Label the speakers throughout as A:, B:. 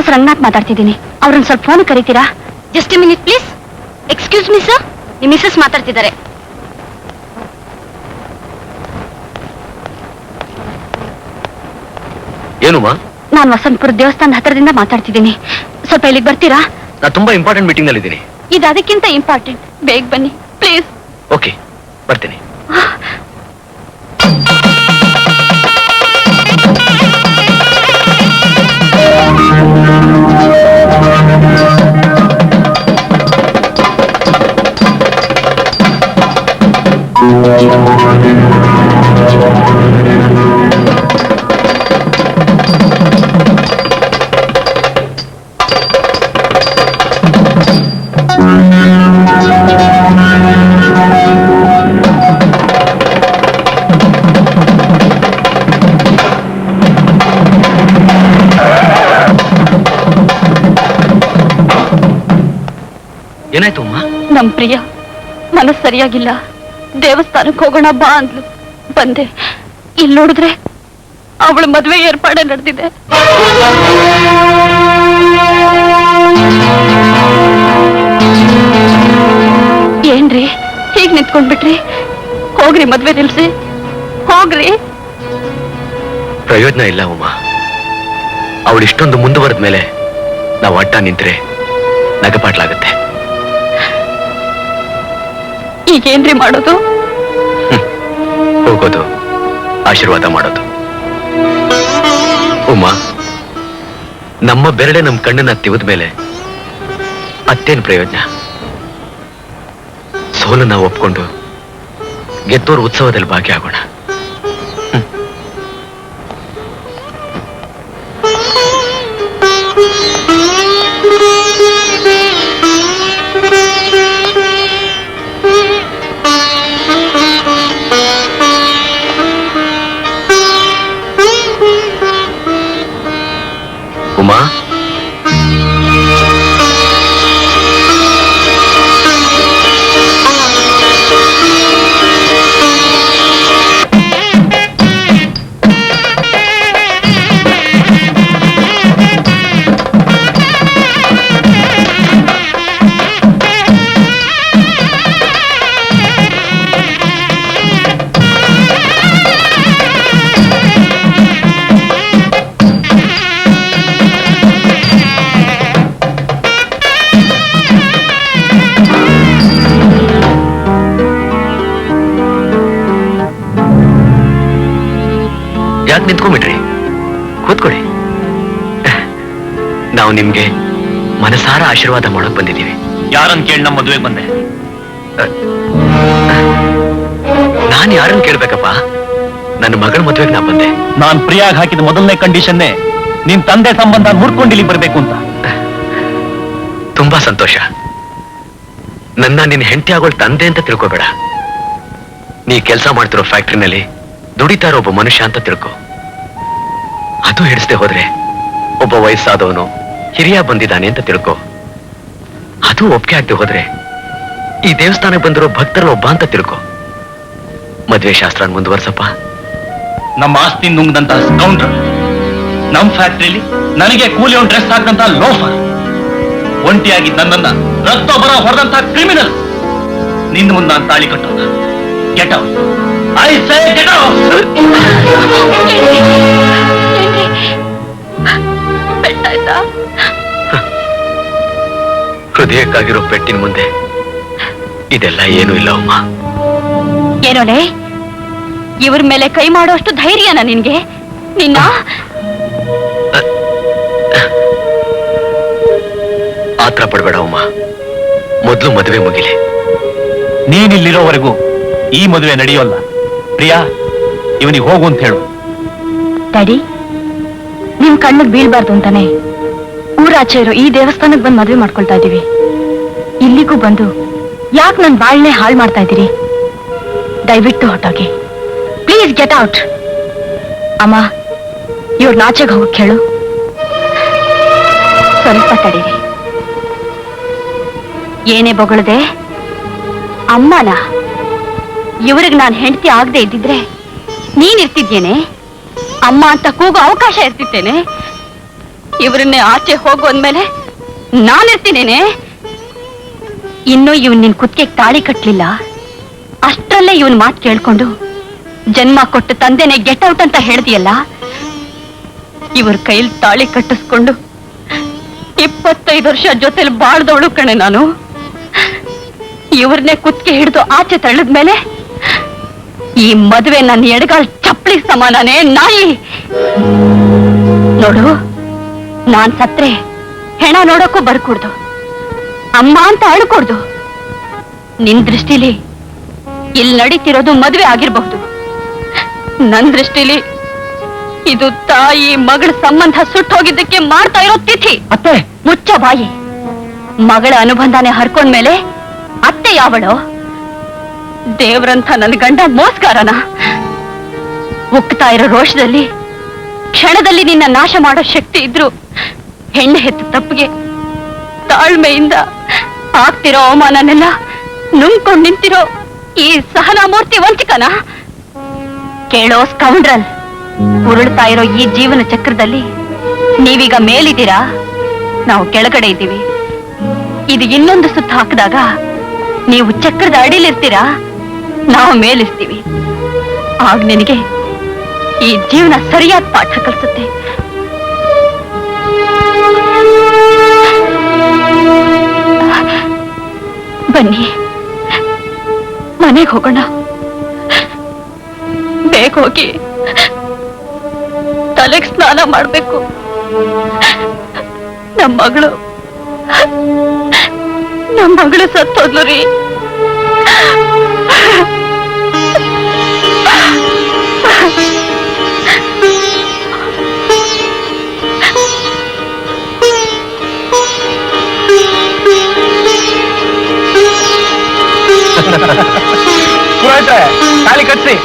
A: Mrs Ranganath ಮಾತಾಡ್ತಿದ್ದೀನಿ. ಅವ್ರನ್ನ ಸ್ವಲ್ಪ ಫೋನ್ ಕರೀತೀರಾ? Just a minute please. Excuse me sir, ನಿಮ್ಮ ಮಿಸಸ್ ಮಾತಾಡ್ತಿದ್ದಾರೆ.
B: ಏನಮ್ಮ?
A: ನಾನು ವಸಂತಪುರ ದೇವಸ್ಥಾನದ ಹತ್ರದಿಂದ ಮಾತಾಡ್ತಿದ್ದೀನಿ. ಸ್ವಲ್ಪ ಇಲ್ಲಿಗೆ ಬರ್ತೀರಾ?
B: ನಾನು ತುಂಬಾ ಇಂಪಾರ್ಟೆಂಟ್ ಮೀಟಿಂಗ್ ನಲ್ಲಿ ಇದ್ದೀನಿ.
A: ಇದು ಅದಕ್ಕಿಂತ ಇಂಪಾರ್ಟೆಂಟ್. ಬೇಗ ಬನ್ನಿ ಪ್ಲೀಸ್.
B: ಓಕೆ, ಬರ್ತೀನಿ. ಏನಾಯ್ತು ಅಮ್ಮ?
A: ನಮ್ ಪ್ರಿಯ ಮನಸ್ಸು ಸರಿಯಾಗಿಲ್ಲ. ದೇವಸ್ಥಾನಕ್ಕೆ ಹೋಗೋಣ ಬಾ ಅಂದ್ಲು. ಬಂದೆ. ಇಲ್ಲಿ ನೋಡಿದ್ರೆ ಅವಳ ಮದ್ವೆ ಏರ್ಪಾಡೆ ನಡೆದಿದೆ. ಏನ್ರಿ ಹೀಗ್ ನಿಂತ್ಕೊಂಡ್ಬಿಟ್ರಿ? ಹೋಗ್ರಿ, ಮದ್ವೆ ನಿಲ್ಸಿ, ಹೋಗ್ರಿ.
B: ಪ್ರಯೋಜನ ಇಲ್ಲ ಉಮಾ. ಅವಳು ಇಷ್ಟೊಂದು ಮುಂದುವರೆದ ಮೇಲೆ ನಾವು ಅಡ್ಡ ನಿಂತ್ರೆ ನಗಪಾಟ್ಲಾಗತ್ತೆ.
A: ಈಗೇನ್ರಿ ಮಾಡೋದು?
B: ಹೋಗೋದು, ಆಶೀರ್ವಾದ ಮಾಡೋದು. ಉಮಾ, ನಮ್ಮ ಬೆರಳೆ ನಮ್ಮ ಕಣ್ಣನ್ನ ತಿವಿದ ಮೇಲೆ ಅತ್ತೇನು ಪ್ರಯೋಜನ? ಸೋಲು ನಾವು ಒಪ್ಕೊಂಡು ಗೆದ್ದೋರ್ ಉತ್ಸವದಲ್ಲಿ ಭಾಗಿಯಾಗೋಣ. ಉಮಾ, ಯಾಕೆ ನಿಂತ್ಕೊಂಡ್ಬಿಟ್ರಿ? ಕೂತ್ಕೊಳ್ಳಿ. ನಾವು ನಿಮ್ಗೆ ಮನಸಾರ ಆಶೀರ್ವಾದ ಮಾಡೋಕ್ ಬಂದಿದ್ದೀವಿ.
C: ಯಾರನ್ನ ಕೇಳಿ ನಮ್ಮ ಮದುವೆಗೆ ಬಂದೆ?
B: ನಾನು ಯಾರನ್ನ ಕೇಳ್ಬೇಕಪ್ಪ? ನನ್ನ ಮಗಳ ಮದುವೆಗೆ ನಾ ಬಂದೆ.
C: ನಾನ್ ಪ್ರಿಯಾಗ್ ಹಾಕಿದ ಮೊದಲನೇ ಕಂಡೀಷನ್ನೇ ನಿನ್ ತಂದೆ ಸಂಬಂಧ ಮುರ್ಕೊಂಡಿಲ್ಲಿ ಬರ್ಬೇಕು ಅಂತ.
B: ತುಂಬಾ ಸಂತೋಷ. ನನ್ನ ನಿನ್ನ ಹೆಂಡತಿ ಆಗೋಳ್ ತಂದೆ ಅಂತ ತಿಳ್ಕೊಬೇಡ. ನೀ ಕೆಲಸ ಮಾಡ್ತಿರೋ ಫ್ಯಾಕ್ಟ್ರಿನಲ್ಲಿ ದುಡಿತಾ ಇರೋ ಒಬ್ಬ ಮನುಷ್ಯ ಅಂತ ತಿಳ್ಕೊ. ಅದು ಹಿಡಿಸದೆ ಹೋದ್ರೆ ಒಬ್ಬ ವಯಸ್ಸಾದವನು ಹಿರಿಯ ಬಂದಿದ್ದಾನೆ ಅಂತ ತಿಳ್ಕೊ. ಅದು ಒಪ್ಪಿಗೆ ಆಗದೆ ಹೋದ್ರೆ ಈ ದೇವಸ್ಥಾನಕ್ಕೆ ಬಂದಿರೋ ಭಕ್ತರ ಒಬ್ಬ ಅಂತ ತಿಳ್ಕೊ. ಮದ್ವೆ ಶಾಸ್ತ್ರ ಮುಂದುವರ್ಸಪ್ಪ.
C: ನಮ್ಮ ಆಸ್ತಿ ನುಂಗದಂತ ಸ್ಕೌಂಡ್ರಲ್, ನಮ್ ಫ್ಯಾಕ್ಟ್ರಿಲಿ ನನಗೆ ಕೂಲಿ ಒಂದು ಡ್ರೆಸ್ ಹಾಕಂತ ಲೋಫರ್, ಒಂಟಿಯಾಗಿ ನನ್ನನ್ನ ರಕ್ತೊಬ್ಬರ ಹೊರದಂತ ಕ್ರಿಮಿನಲ್ ನಿನ್ನ ಮುಂದೆ ನಾನು ತಾಳಿ ಕಟ್ಟೋಣ. Get out, I say get out.
B: ಹೃದಯಕ್ಕಾಗಿರೋ ಪೆಟ್ಟಿನ ಮುಂದೆ ಇದೆಲ್ಲ ಏನೂ ಇಲ್ಲ ಅಮ್ಮ.
A: ಏನೋಲೆ, ಇವ್ರ ಮೇಲೆ ಕೈ ಮಾಡೋಷ್ಟು ಧೈರ್ಯನ ನಿನ್ಗೆ? ನಿನ್ನ
B: ಆತ್ರ ಪಡ್ಬೇಡ ಅಮ್ಮ. ಮೊದಲು ಮದುವೆ ಮುಗಿಲಿ.
C: ನೀನಿಲ್ಲಿರೋವರೆಗೂ ಈ ಮದುವೆ ನಡೆಯೋಲ್ಲ. ಪ್ರಿಯಾ, ಇವನಿಗೆ ಹೋಗು ಅಂತ ಹೇಳು.
A: ಡ್ಯಾಡಿ, ನಿಮ್ ಕಣ್ಣಿಗೆ ಬೀಳ್ಬಾರ್ದು ಅಂತಾನೆ ಊರಾಚೆ ಇರೋ ಈ ದೇವಸ್ಥಾನಕ್ಕೆ ಬಂದು ಮದುವೆ ಮಾಡ್ಕೊಳ್ತಾ ಇದೀವಿ. ಇಲ್ಲಿಗೂ ಬಂದು ಯಾಕೆ ನನ್ ಬಾಳ್ನೆ ಹಾಳು ಮಾಡ್ತಾ ಇದ್ದೀರಿ? ದಯವಿಟ್ಟು ಹೊಟ್ಟೋಗಿ, ಪ್ಲೀಸ್ ಗೆಟ್ ಔಟ್. ಅಮ್ಮ, ಇವ್ರ ನಾಚೆಗೆ ಹೋಗಕ್ ಹೇಳು. ಸ್ವಲ್ಪ ತಡೀರಿ. ಏನೇ ಬೊಗಳದೆ ಅಮ್ಮನ? ಇವ್ರಿಗೆ ನಾನು ಹೆಂಡತಿ ಆಗದೆ ಇದ್ದಿದ್ರೆ ನೀನ್ ಇರ್ತಿದ್ಯೇನೆ? ಅಮ್ಮ ಅಂತ ಕೂಗೋ ಅವಕಾಶ ಇರ್ತಿತ್ತೇನೆ? ಇವ್ರನ್ನೇ ಆಚೆ ಹೋಗು ಅಂದ್ಮೇಲೆ ನಾನಿರ್ತೀನೇನೆ. ಇನ್ನೂ ಇವನ್ ನಿನ್ ಕುತ್ತಿಗೆ ತಾಳಿ ಕಟ್ಲಿಲ್ಲ, ಅಷ್ಟರಲ್ಲೇ ಇವನ್ ಮಾತು ಕೇಳ್ಕೊಂಡು ಜನ್ಮ ಕೊಟ್ಟು ತಂದೆನೆ ಗೆಟ್ ಔಟ್ ಅಂತ ಹೇಳ್ದಿಯಲ್ಲ. ಇವ್ರ ಕೈಲಿ ತಾಳಿ ಕಟ್ಟಿಸ್ಕೊಂಡು 25 ವರ್ಷ ಜೊತೆಲಿ ಬಾಳ್ದವಳು ಕಣೆ ನಾನು. ಇವ್ರನ್ನೇ ಕುತ್ತಿಗೆ ಹಿಡಿದು ಆಚೆ ತಳ್ಳಿದ್ಮೇಲೆ ಈ ಮದುವೆ ನನ್ನ ಎಡಗಾಲ್ ಚಪ್ಪಲಿ ಸಮಾನನೇ ನಾಯಿ. ನೋಡು, ನಾನ್ ಸತ್ರೆ ಹೆಣ ನೋಡಕ್ಕೂ ಬರ್ಕೂಡ್ದು, ಅಮ್ಮ ಅಂತ ಅಳ್ಕೊಡ್ದು. ನಿನ್ ದೃಷ್ಟಿಲಿ ಇಲ್ಲಿ ನಡೀತಿರೋದು ಮದುವೆ ಆಗಿರಬಹುದು, ನನ್ ದೃಷ್ಟಿಲಿ ಇದು ತಾಯಿ ಮಗಳ ಸಂಬಂಧ ಸುಟ್ಟೋಗಿದ್ದಕ್ಕೆ ಮಾಡ್ತಾ ಇರೋ ತಿಥಿ.
C: ಅತ್ತೆ,
A: ಮುಚ್ಚ ಬಾಯಿ. ಮಗಳ ಅನುಬಂಧನೆ ಹರ್ಕೊಂಡ್ಮೇಲೆ ಅತ್ತೆ ಯಾವಳು? ದೇವ್ರಂಥ ನನ್ನ ಗಂಡ ಮೋಸ್ಗಾರನ? ಉಕ್ತಾ ಇರೋ ರೋಷದಲ್ಲಿ ಕ್ಷಣದಲ್ಲಿ ನಿನ್ನ ನಾಶ ಮಾಡೋ ಶಕ್ತಿ ಇದ್ರು ಹೆಣ್ಣು ಹೆತ್ತು ತಪ್ಪಿಗೆ ತಾಳ್ಮೆಯಿಂದ ಆಗ್ತಿರೋ ಅವಮಾನನೆಲ್ಲ ನುಂಗ್ಕೊಂಡ್ ನಿಂತಿರೋ ಈ ಸಹನಾಮೂರ್ತಿ ವಂಚಿಕನ? ಕೇಳೋ ಸ್ಕೌಂಡ್ರಲ್, ಉರುಳ್ತಾ ಇರೋ ಈ ಜೀವನ ಚಕ್ರದಲ್ಲಿ ನೀವೀಗ ಮೇಲಿದ್ದೀರಾ, ನಾವು ಕೆಳಗಡೆ ಇದ್ದೀವಿ. ಇದು ಇನ್ನೊಂದು ಸುತ್ತ ಹಾಕಿದಾಗ ನೀವು ಚಕ್ರದ ಅಡಿಲಿರ್ತೀರಾ, ನಾವು ಮೇಲಿರ್ತೀವಿ. ಆಗ ನಿನಗೆ ಈ ಜೀವನ ಸರಿಯಾದ ಪಾಠ ಕಲಿಸುತ್ತೆ. ಬನ್ನಿ, ಮನೆಗೆ ಹೋಗೋಣ. ಬೇಗ ಹೋಗಿ ತಲೆಗೆ ಸ್ನಾನ ಮಾಡ್ಬೇಕು. ನಮ್ಮ ಮಗಳು ಸತ್ತೋದ್ಲು ರೀ.
C: ತಾಳಿ ಕಟ್ಸಿ.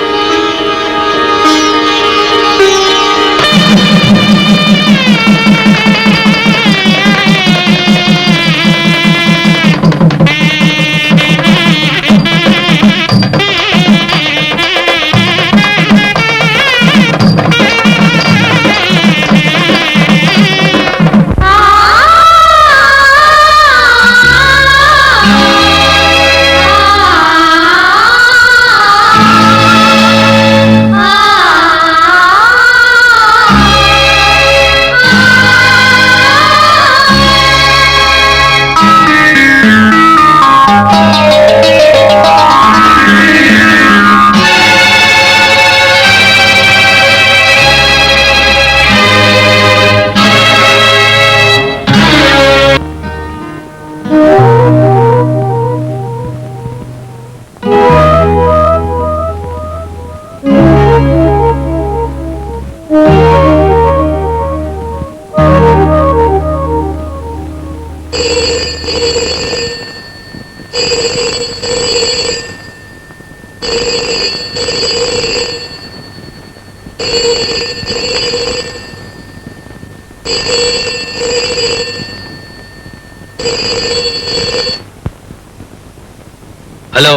B: Hello,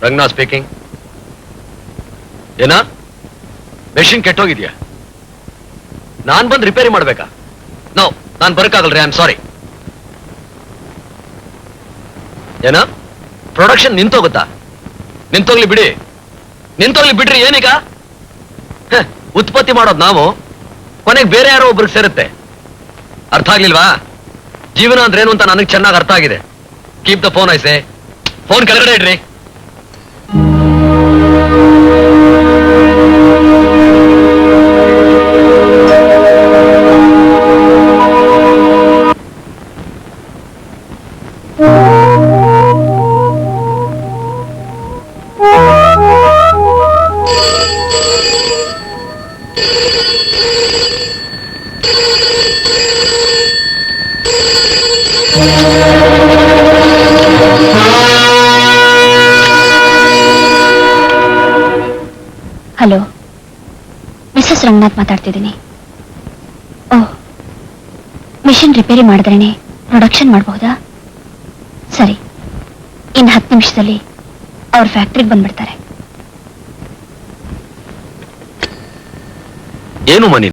B: Ranganath speaking. ಏನ ಮೆಷಿನ್ ಕೆಟ್ಟೋಗಿದ್ಯಾ? ನಾನ್ ಬಂದು ರಿಪೇರಿ ಮಾಡ್ಬೇಕಾ? ನೋ, ನಾನ್ ಬರಕ್ಕಾಗಲ್ರಿ, ಐ ಆಮ್ ಸಾರಿ. ಏನ ಪ್ರೊಡಕ್ಷನ್ ನಿಂತೋಗುತ್ತಾ? ನಿಂತೋಗ್ಲಿ ಬಿಡಿ. ನಿಂತೋಗ್ಲಿ ಬಿಡ್ರಿ, ಏನೀಗ? ಉತ್ಪತ್ತಿ ಮಾಡೋದು ನಾವು, ಕೊನೆಗೆ ಬೇರೆ ಯಾರೋ ಒಬ್ರಿಗೆ ಸೇರುತ್ತೆ. ಅರ್ಥ ಆಗ್ಲಿಲ್ವಾ? ಜೀವನ ಅಂದ್ರೆ ಏನು ಅಂತ ನನಗೆ ಚೆನ್ನಾಗಿ ಅರ್ಥ ಆಗಿದೆ. Keep the phone, I say. Phone ಕೆಳಗಡೆ ಇಡ್ರಿ.
A: ಹಲೋ, ಮಿಸಸ್ ರಂಗನಾಥ್ ಮಾತಾಡ್ತಿದ್ದೀನಿ. ಓಹ್, ಮಿಷಿನ್ ರಿಪೇರಿ ಮಾಡಿದ್ರೇನೆ ಪ್ರೊಡಕ್ಷನ್ ಮಾಡಬಹುದಾ? ಸರಿ, ಇನ್ನು 10 ನಿಮಿಷದಲ್ಲಿ ಅವ್ರ ಫ್ಯಾಕ್ಟ್ರಿಗೆ ಬಂದ್ಬಿಡ್ತಾರೆ.
B: ಏನು ಮನಿ